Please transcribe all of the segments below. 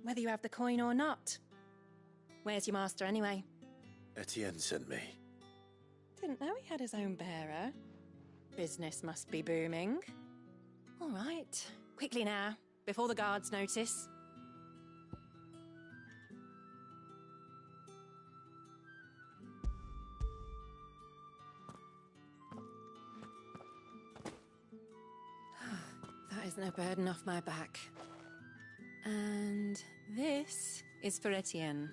whether you have the coin or not. Where's your master, anyway? Etienne sent me. Didn't know he had his own bearer. Business must be booming. All right, quickly now, before the guards notice. That isn't a burden off my back. And this is for Etienne.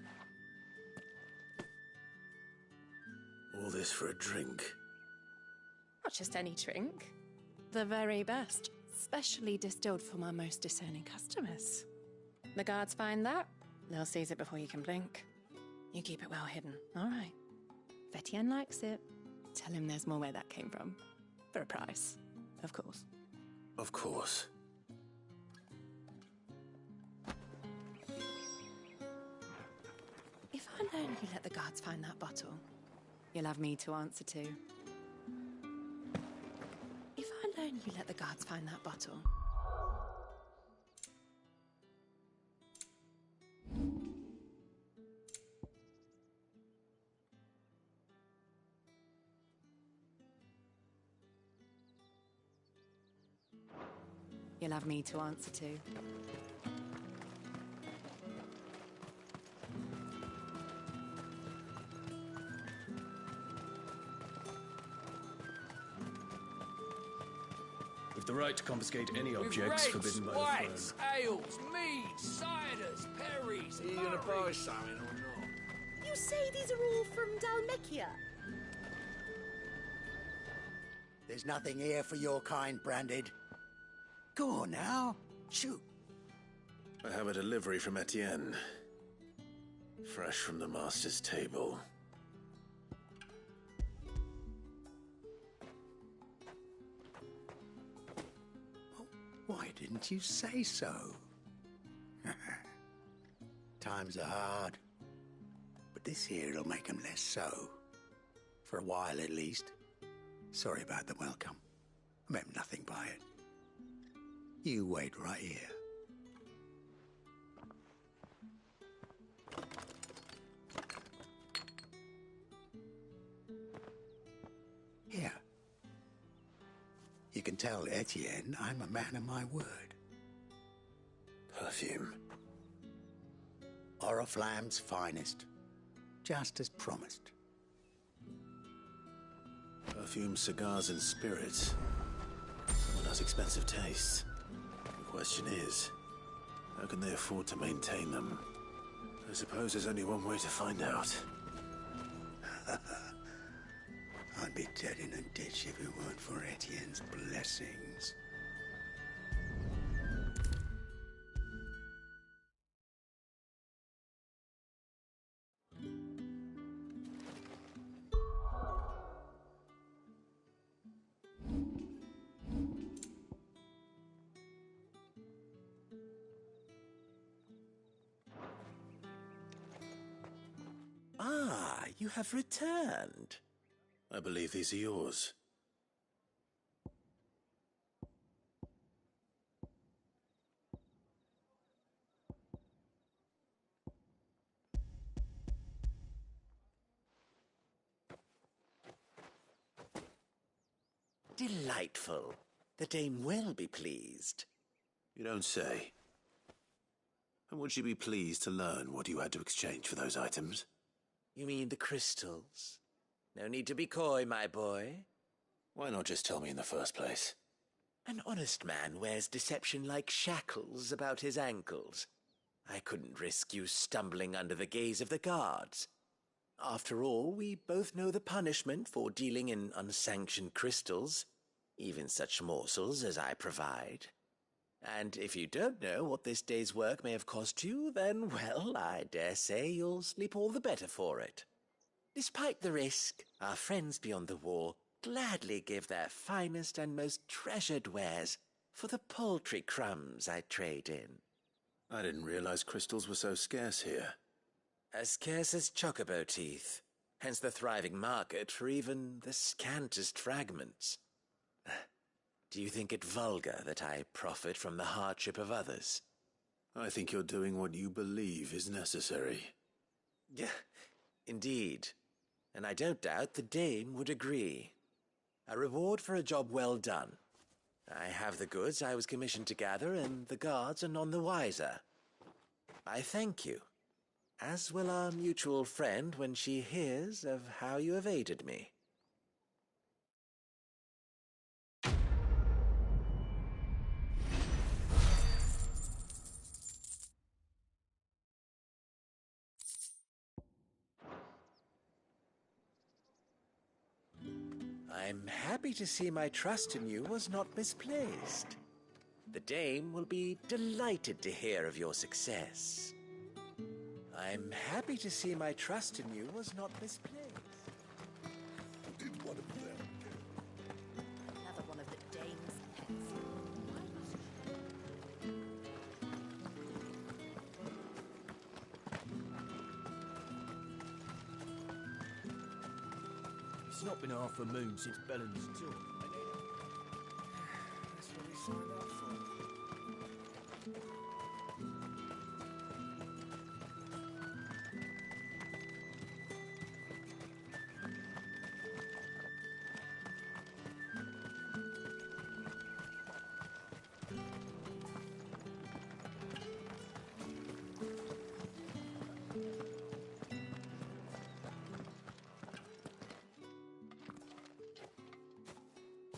All this for a drink? Not just any drink. The very best, specially distilled for my most discerning customers. The guards find that, they'll seize it before you can blink. You keep it well hidden, all right? If Etienne likes it, tell him there's more where that came from. For a price, of course. Of course. If I learn you let the guards find that bottle, you'll have me to answer to. If I learn you let the guards find that bottle... You'll have me to answer to. With the right to confiscate any objects forbidden by the whites, throne. ales, meads, ciders, perries. Are you going to buy something or not? You say these are all from Dalmekia? There's nothing here for your kind, Branded. Go on now, shoot. I have a delivery from Etienne. Fresh from the master's table. Why didn't you say so? Times are hard. But this here'll make 'em less so. For a while, at least. Sorry about the welcome. I meant nothing by it. You wait right here. Here. You can tell Etienne I'm a man of my word. Perfume. Oriflamme's finest. Just as promised. Perfume, cigars, and spirits. Someone has expensive tastes. The question is, how can they afford to maintain them? I suppose there's only one way to find out. I'd be dead in a ditch if it weren't for Etienne's blessings. Ah, you have returned. I believe these are yours. Delightful. The dame will be pleased. You don't say. And would she be pleased to learn what you had to exchange for those items? You mean the crystals? No need to be coy, my boy. Why not just tell me in the first place? An honest man wears deception like shackles about his ankles. I couldn't risk you stumbling under the gaze of the guards. After all, we both know the punishment for dealing in unsanctioned crystals, even such morsels as I provide. And if you don't know what this day's work may have cost you, then, well, I dare say you'll sleep all the better for it. Despite the risk, our friends beyond the wall gladly give their finest and most treasured wares for the paltry crumbs I trade in. I didn't realize crystals were so scarce here. As scarce as chocobo teeth, hence the thriving market for even the scantest fragments. Do you think it vulgar that I profit from the hardship of others? I think you're doing what you believe is necessary. Yeah, indeed. And I don't doubt the Dame would agree. A reward for a job well done. I have the goods I was commissioned to gather, and the guards are none the wiser. I thank you, as will our mutual friend when she hears of how you have aided me. I'm happy to see my trust in you was not misplaced. The Dame will be delighted to hear of your success. I'm happy to see my trust in you was not misplaced. Did one of them Another one of the Dame's pets. It's not been half a moon since Bellen's tour. That's what we signed up for.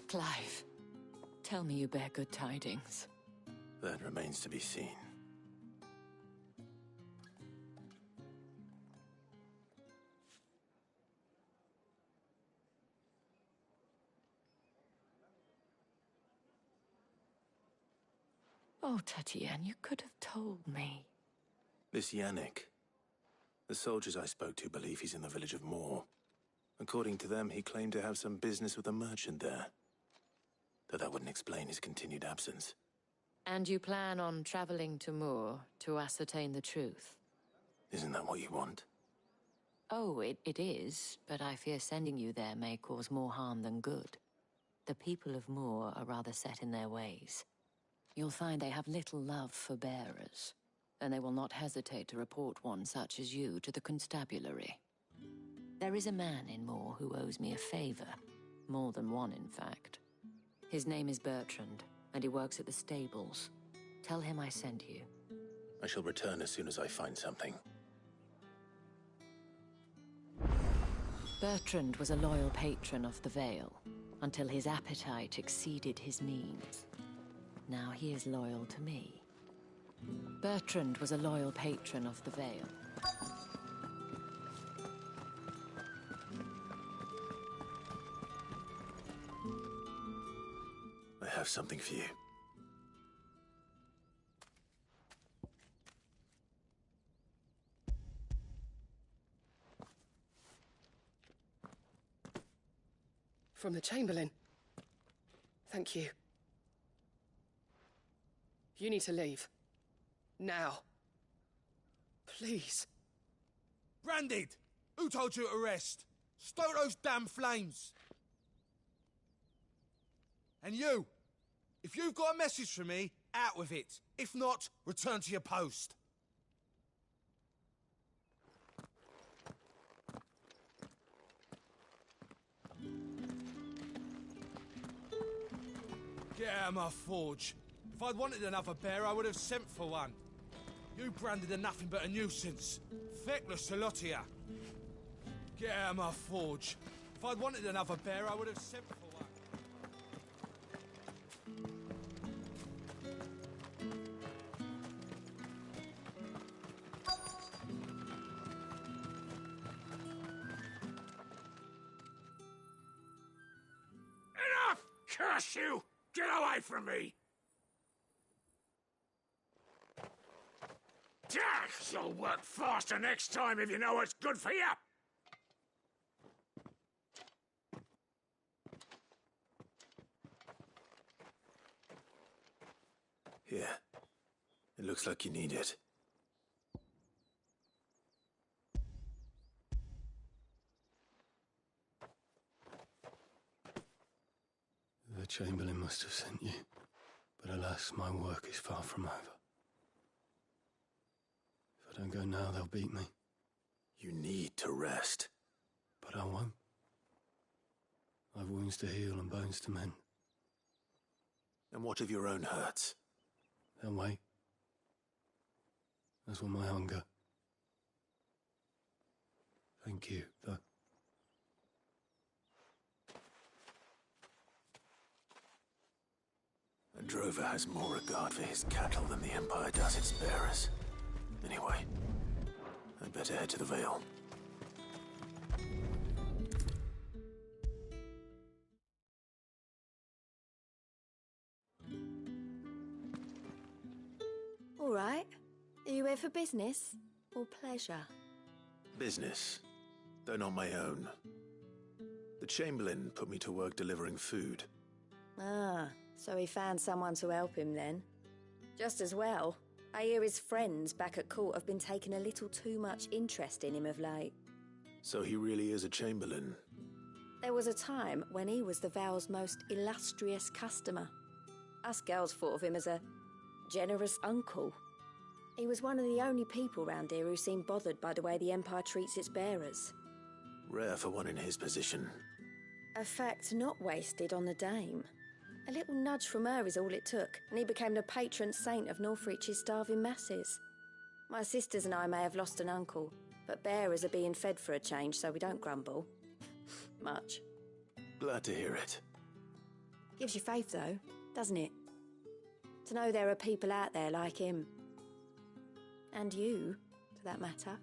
Clive, tell me you bear good tidings. That remains to be seen. Oh, Tatiana, you could have told me. This Yannick. The soldiers I spoke to believe he's in the village of Moor. According to them, he claimed to have some business with a merchant there. Though that wouldn't explain his continued absence. And you plan on traveling to Moor to ascertain the truth? Isn't that what you want? Oh, it is, but I fear sending you there may cause more harm than good. The people of Moor are rather set in their ways. You'll find they have little love for bearers, and they will not hesitate to report one such as you to the constabulary. There is a man in Moor who owes me a favor. More than one, in fact. His name is Bertrand, and he works at the stables. Tell him I sent you. I shall return as soon as I find something. Bertrand was a loyal patron of the Vale, until his appetite exceeded his means. Now he is loyal to me. Bertrand was a loyal patron of the Vale. I have something for you. From the Chamberlain. Thank you. You need to leave. Now. Please. Branded! Who told you to rest? Stoke those damn flames! And you! If you've got a message for me, out with it. If not, return to your post. Get out of my forge. If I'd wanted another bear, I would have sent for one. You branded are nothing but a nuisance. Feckless, a lot of ya. Get out of my forge. If I'd wanted another bear, I would have sent for one. Enough! Curse you! Get away from me! You'll work faster next time if you know what's good for you! Here. It looks like you need it. The Chamberlain must have sent you, but alas, my work is far from over. don't go now, they'll beat me. You need to rest. But I won't. I've wounds to heal and bones to mend. And what of your own hurts? They'll wait. As will my hunger. Thank you, though. A drover has more regard for his cattle than the Empire does its bearers. Anyway, I'd better head to the Vale. All right. Are you here for business or pleasure? Business, though not my own. The Chamberlain put me to work delivering food. Ah, so he found someone to help him then. Just as well. I hear his friends back at court have been taking a little too much interest in him of late. So he really is a Chamberlain. There was a time when he was the Vale's most illustrious customer. Us girls thought of him as a generous uncle. He was one of the only people round here who seemed bothered by the way the Empire treats its bearers. Rare for one in his position. A fact not wasted on the dame. A little nudge from her is all it took, and he became the patron saint of Northreach's starving masses. My sisters and I may have lost an uncle, but bearers are being fed for a change, so we don't grumble. Much. Glad to hear it. Gives you faith, though, doesn't it? To know there are people out there like him. And you, to that matter.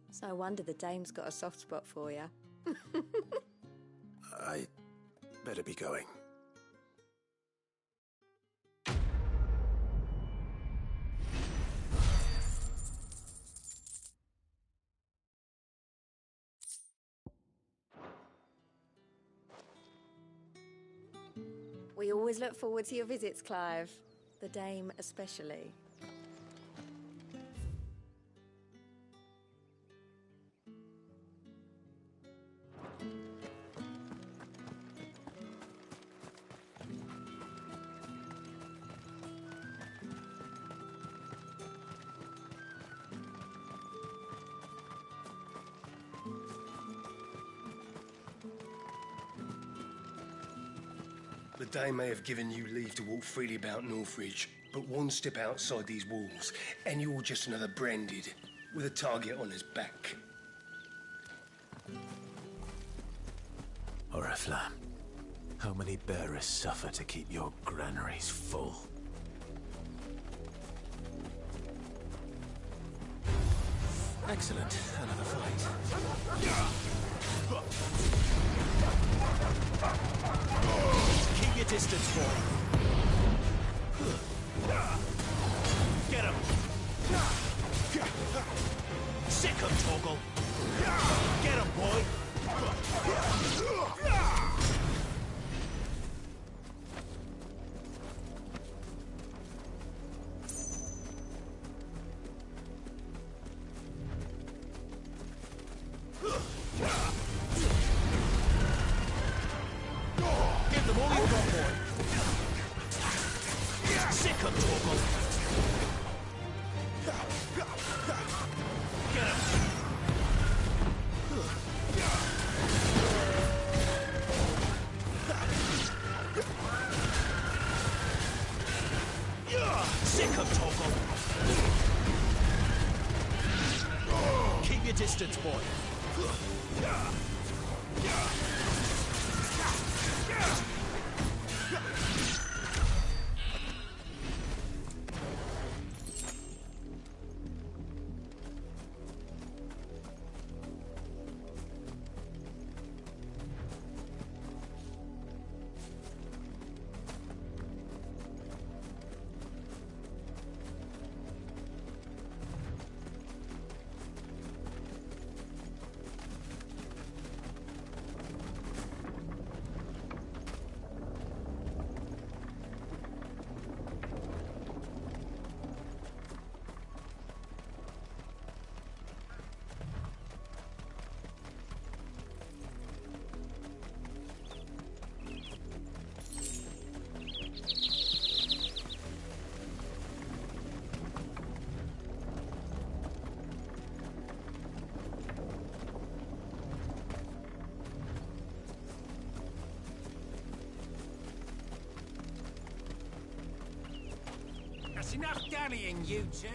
It's no wonder the dame's got a soft spot for you. I better be going. We always look forward to your visits, Clive. The dame especially. The Dame may have given you leave to walk freely about Northreach, but one step outside these walls, and you're just another branded, with a target on his back. Oriflamme, how many bearers suffer to keep your granaries full? Excellent. Another fight. Keep your distance, boy. Get him. Sick him, Torgal. Get him, boy. Give them all you've got, boy. Sick him, Torgal. Get him. Sick him, Torgal. Keep your distance, boy. It's enough dallying, you two.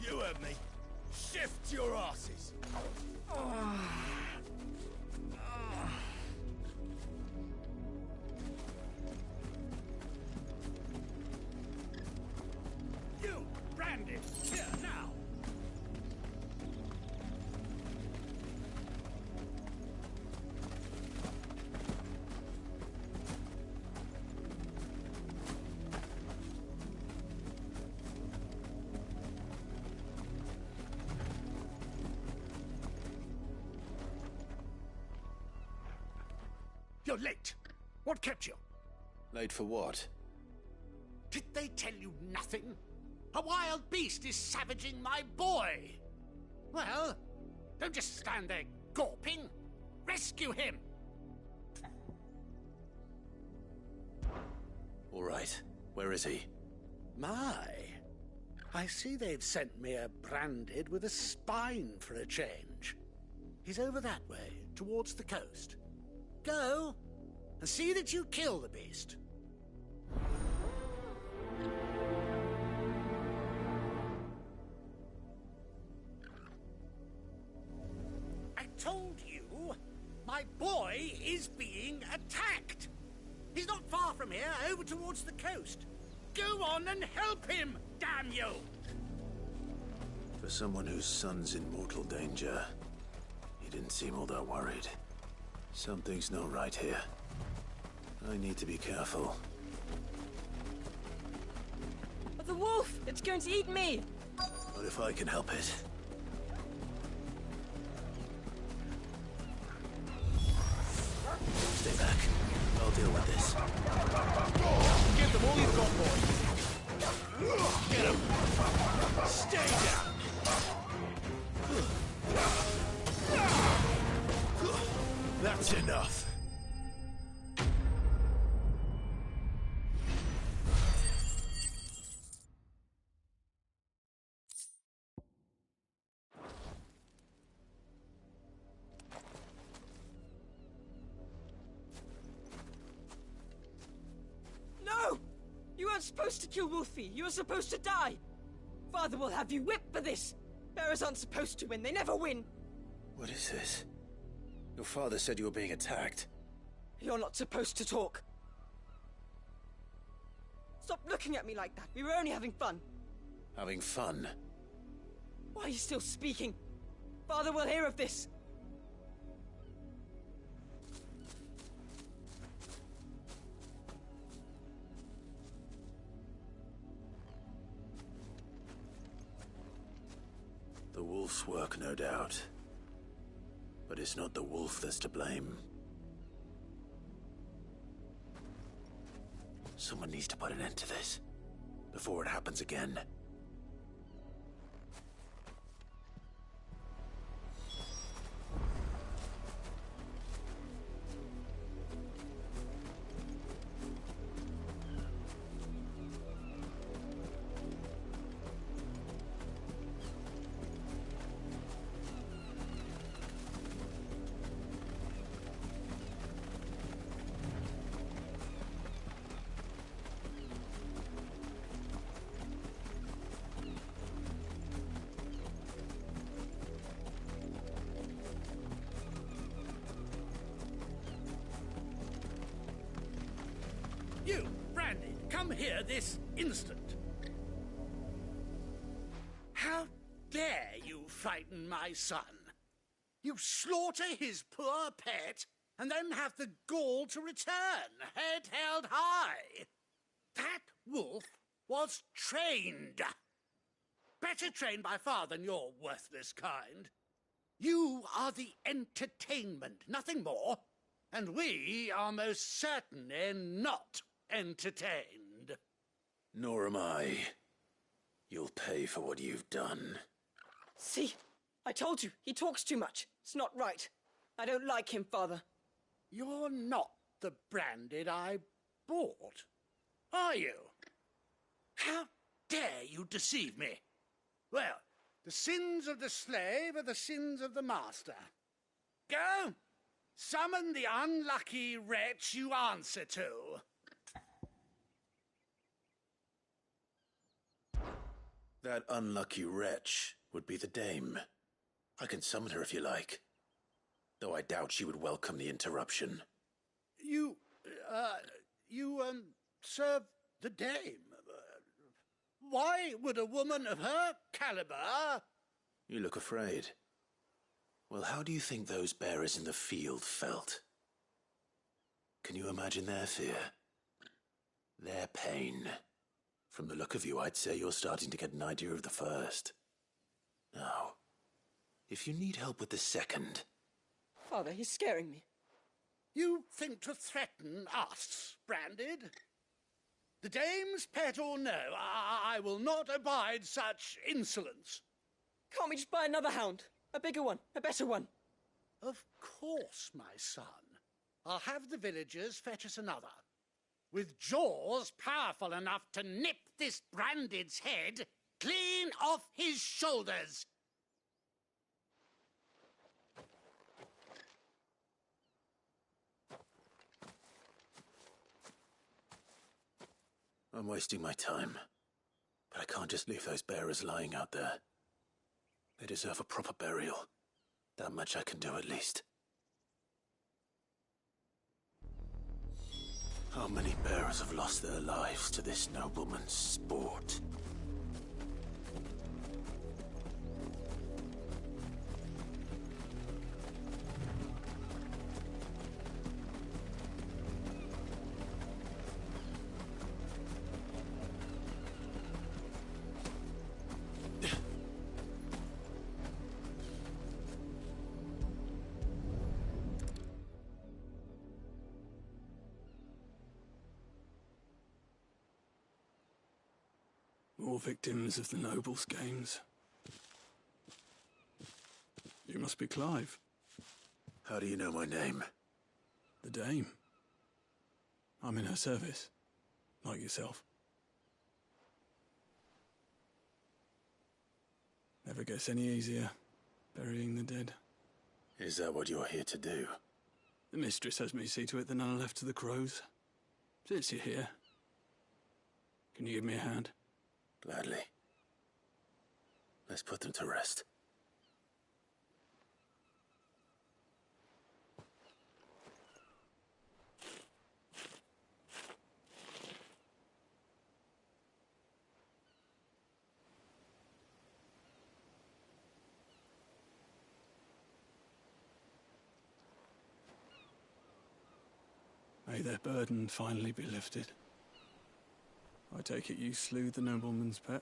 You heard me. Shift your asses. You, Brandon, here, now. You're late. What kept you? Late for what? Did they tell you nothing? A wild beast is savaging my boy. Well, don't just stand there gawping. Rescue him. All right. Where is he? My. I see they've sent me a branded with a spine for a change. He's over that way, towards the coast. Go, and see that you kill the beast. I told you, my boy is being attacked. He's not far from here, over towards the coast. Go on and help him, damn you! For someone whose son's in mortal danger, he didn't seem all that worried. Something's not right here. I need to be careful. The wolf! It's going to eat me! What if I can help it? Stay back. I'll deal with this. Give them all you've got, boy. Get him. Stay down. That's enough. No! You weren't supposed to kill Wolfie. You were supposed to die. Father will have you whipped for this. Bearers aren't supposed to win. They never win. What is this? Your father said you were being attacked. You're not supposed to talk. Stop looking at me like that. We were only having fun. Having fun? Why are you still speaking? Father will hear of this. The wolf's work, no doubt. But it's not the wolf that's to blame. Someone needs to put an end to this, before it happens again. You, Brandy, come here this instant. How dare you frighten my son? You slaughter his poor pet, and then have the gall to return, head held high. That wolf was trained. Better trained by far than your worthless kind. You are the entertainment, nothing more. And we are most certainly not entertained. Nor am I. You'll pay for what you've done. See? I told you, he talks too much. It's not right. I don't like him, Father. You're not the Branded I bought, are you? How dare you deceive me? Well, The sins of the slave are the sins of the master. Go! Summon the unlucky wretch you answer to. That unlucky wretch would be the dame. I can summon her if you like. Though I doubt she would welcome the interruption. You serve the dame. Why would a woman of her caliber... You look afraid. Well, how do you think those bearers in the field felt? Can you imagine their fear? Their pain? From the look of you, I'd say you're starting to get an idea of the first. Now, if you need help with the second... Father, he's scaring me. You think to threaten us, Branded? The dame's pet or no, I will not abide such insolence. Can't we just buy another hound? A bigger one, a better one. Of course, my son. I'll have the villagers fetch us another. With jaws powerful enough to nip this Branded's head clean off his shoulders. I'm wasting my time. But I can't just leave those bearers lying out there. They deserve a proper burial. That much I can do at least. How many bearers have lost their lives to this nobleman's sport? More victims of the nobles' games. You must be Clive. How do you know my name? The Dame. I'm in her service, like yourself. Never gets any easier, burying the dead. Is that what you're here to do? The mistress has me see to it that none are left to the crows. Since you're here, can you give me a hand? Gladly. Let's put them to rest. May their burden finally be lifted. I take it you slew the nobleman's pet?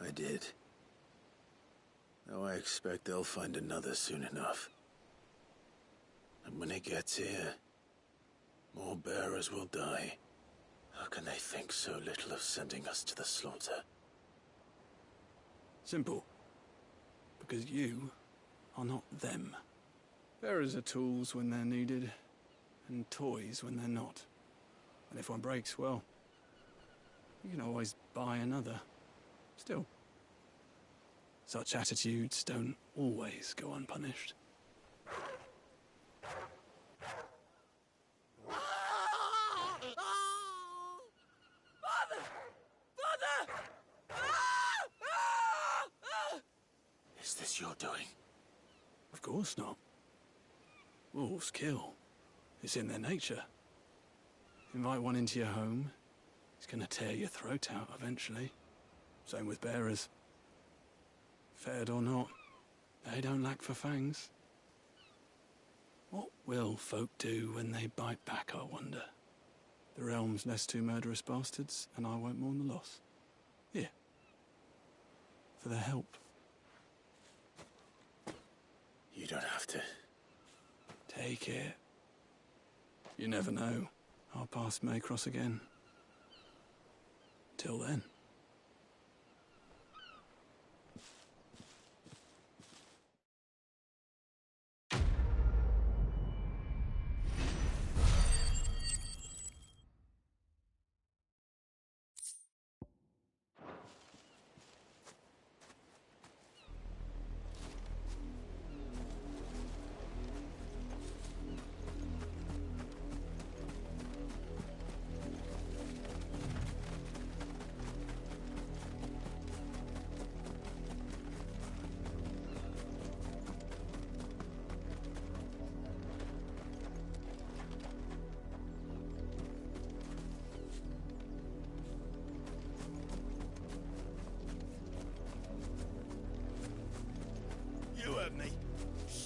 I did. Though I expect they'll find another soon enough. And when it gets here, more bearers will die. How can they think so little of sending us to the slaughter? Simple. Because you are not them. Bearers are tools when they're needed, and toys when they're not. And if one breaks, well, you can always buy another. Still, such attitudes don't always go unpunished. Father! Father! Is this your doing? Of course not. Wolves kill. It's in their nature. Invite one into your home, he's gonna tear your throat out eventually. Same with bearers. Fed or not, they don't lack for fangs. What will folk do when they bite back, I wonder? The realm's less two murderous bastards, and I won't mourn the loss. Here. For their help. You don't have to. Take it. You never know. Our paths may cross again. Till then.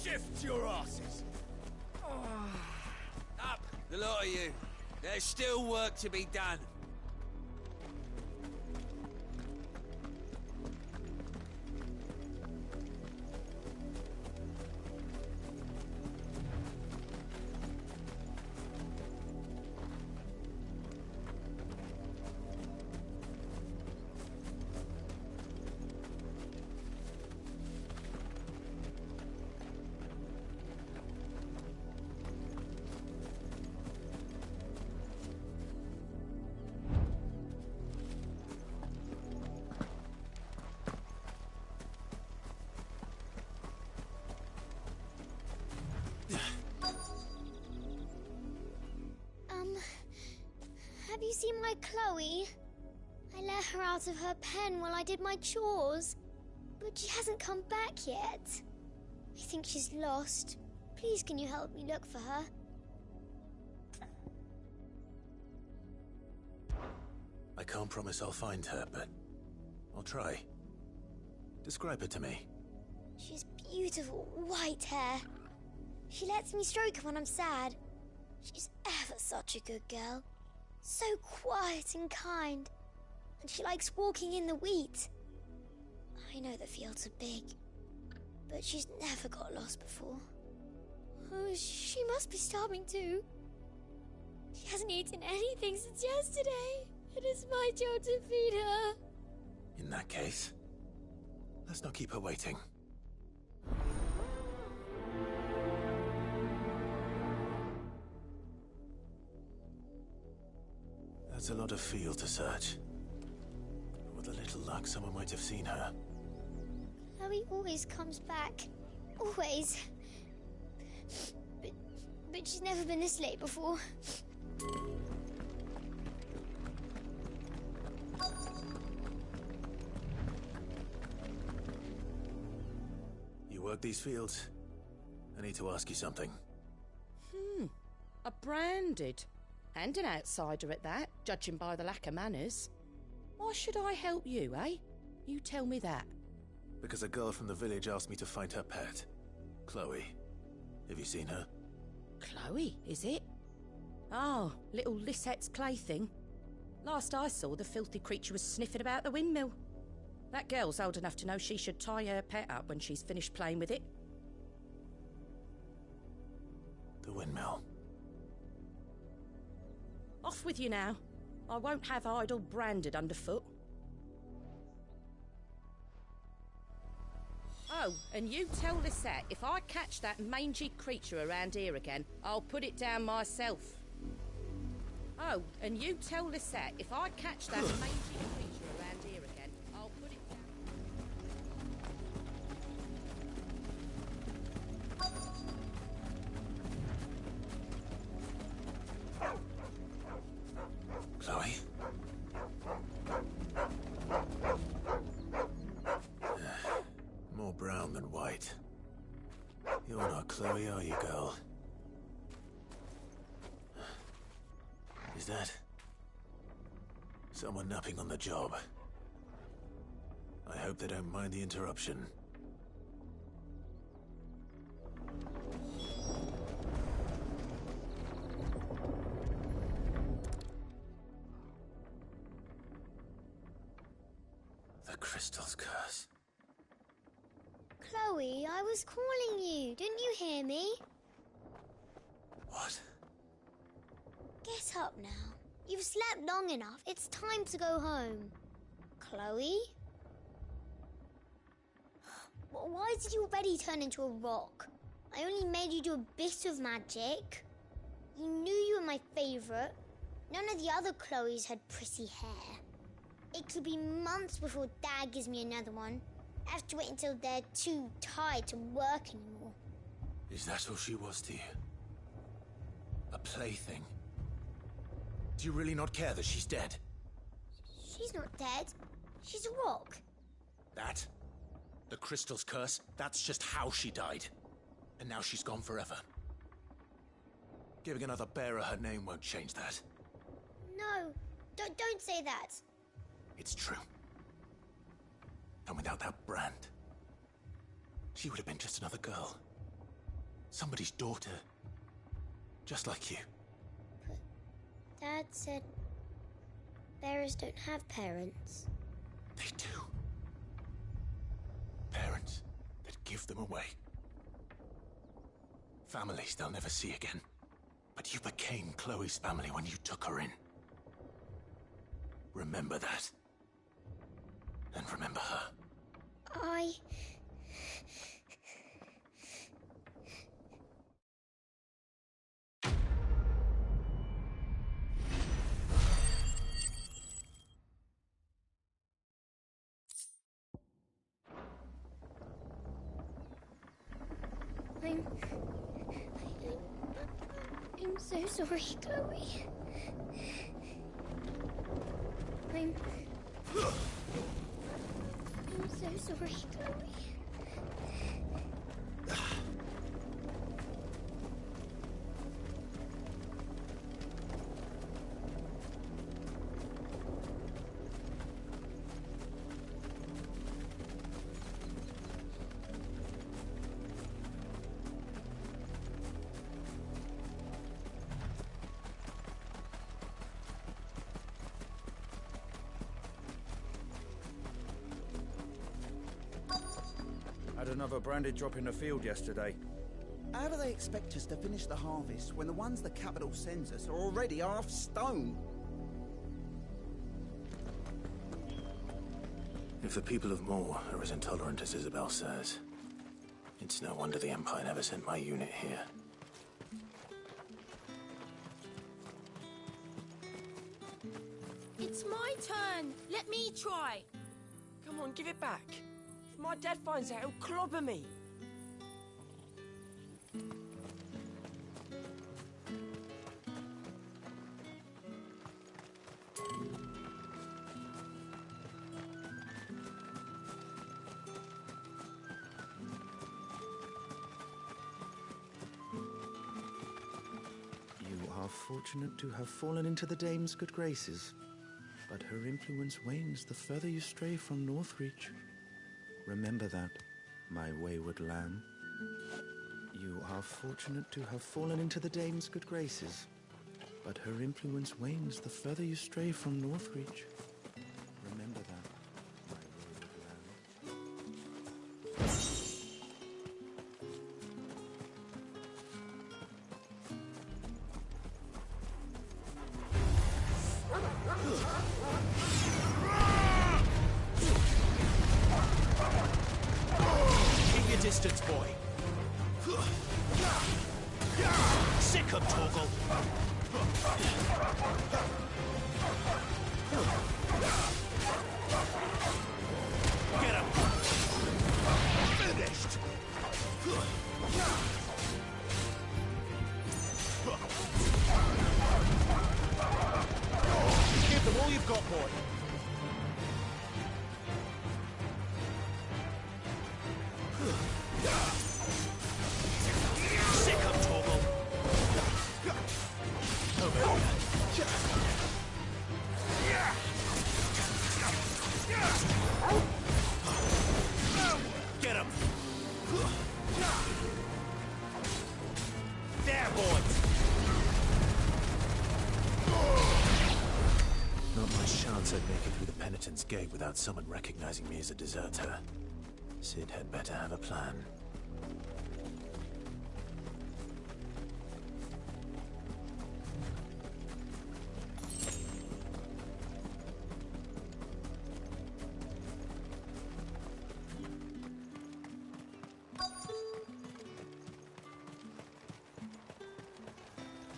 Shift your asses! Up, the lot of you. There's still work to be done. Have you seen my Chloe? I let her out of her pen while I did my chores, but she hasn't come back yet. I think she's lost. Please, can you help me look for her? I can't promise I'll find her, but I'll try. Describe her to me. She's beautiful white hair. She lets me stroke her when I'm sad. She's ever such a good girl. So quiet and kind. And she likes walking in the wheat. I know the fields are big, but she's never got lost before. Oh, she must be starving too. She hasn't eaten anything since yesterday. It is my job to feed her. In that case, let's not keep her waiting. That's a lot of field to search. With a little luck, someone might have seen her. Chloe always comes back. Always. But she's never been this late before. You work these fields? I need to ask you something. A branded. And an outsider at that, judging by the lack of manners. Why should I help you, eh? You tell me that. Because a girl from the village asked me to find her pet, Chloe. Have you seen her? Chloe, is it? Oh, little Lisette's plaything. Last I saw, the filthy creature was sniffing about the windmill. That girl's old enough to know she should tie her pet up when she's finished playing with it. The windmill. Off with you now. I won't have idle branded underfoot. Oh, and you tell Lisette, if I catch that mangy creature around here again, I'll put it down myself. Oh, and you tell Lisette, if I catch that mangy creature around here again, I'll put it down... Chloe? More brown than white. You're not Chloe, are you, girl? Is that... someone napping on the job? I hope they don't mind the interruption. The crystal's curse. Chloe, I was calling you. Didn't you hear me? What? Get up now. You've slept long enough. It's time to go home. Chloe? Why did you already turn into a rock? I only made you do a bit of magic. You knew you were my favourite. None of the other Chloes had pretty hair. It could be months before Dad gives me another one. I have to wait until they're too tired to work anymore. Is that all she was to you? A plaything? Do you really not care that she's dead? She's not dead. She's a rock. That? The crystal's curse? That's just how she died. And now she's gone forever. Giving another bearer her name won't change that. No, don't say that. It's true. And without that brand, she would have been just another girl. Somebody's daughter. Just like you. But Dad said bearers don't have parents. They do. Parents that give them away. Families they'll never see again. But you became Chloe's family when you took her in. Remember that. And remember her. I'm so sorry, Chloe. I'm so sorry, Chloe. Had another branded drop in the field yesterday. How do they expect us to finish the harvest when the ones the capital sends us are already half stone? If the people of Moor are as intolerant as Isabel says, it's no wonder the Empire never sent my unit here. It's my turn. Let me try. Come on, give it back. If my dad finds out, he'll clobber me. You are fortunate to have fallen into the dame's good graces, but her influence wanes the further you stray from Northreach. Remember that, my wayward lamb. You are fortunate to have fallen into the dame's good graces, but her influence wanes the further you stray from Northreach. Remember that, my wayward lamb. Keep your distance, boy. Sick of Torgal. Get him. Finished. Give them all you've got, boy. Sick of Torgal. Over here. Get him. There, boys. Not much chance I'd make it through the Penitent's Gate without someone recognizing me as a deserter. Sid had better have a plan.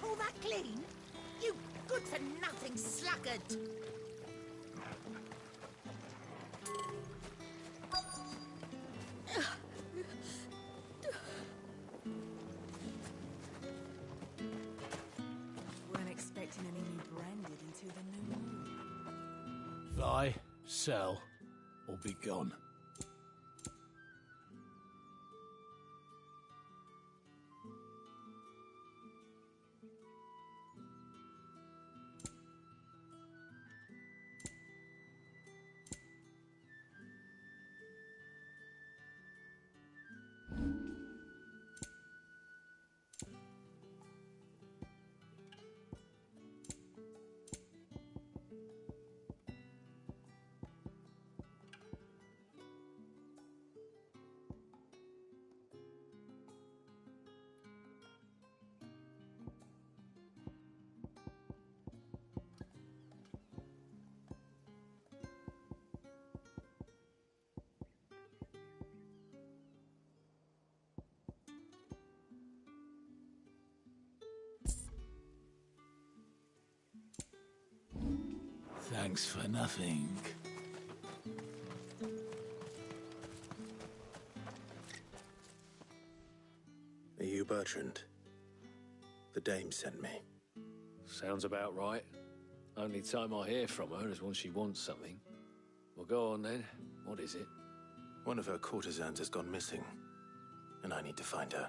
All that clean? You good-for-nothing sluggard! Weren't expecting any new branded until the new moon. Buy, sell, or be gone. Thanks for nothing. Are you Bertrand? The dame sent me. Sounds about right. Only time I hear from her is when she wants something. Well, go on then. What is it? One of her courtesans has gone missing, and I need to find her.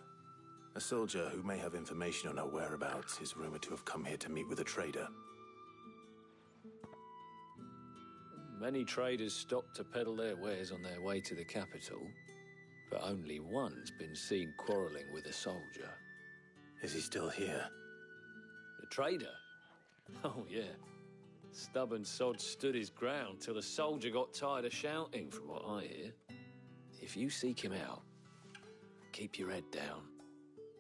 A soldier who may have information on her whereabouts is rumored to have come here to meet with a trader. Many traders stop to peddle their wares on their way to the capital, but only one's been seen quarrelling with a soldier. Is he still here? The trader? Oh, yeah. Stubborn sod stood his ground till the soldier got tired of shouting, from what I hear. If you seek him out, keep your head down.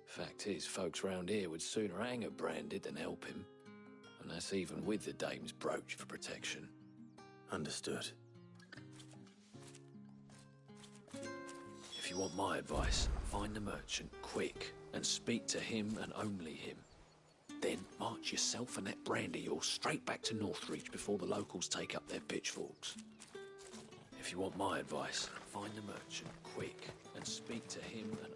Fact is, folks round here would sooner hang a branded than help him. And that's even with the dame's brooch for protection. Understood. If you want my advice, find the merchant quick and speak to him and only him. Then march yourself and that brandy yours straight back to Northreach before the locals take up their pitchforks. If you want my advice, find the merchant quick and speak to him and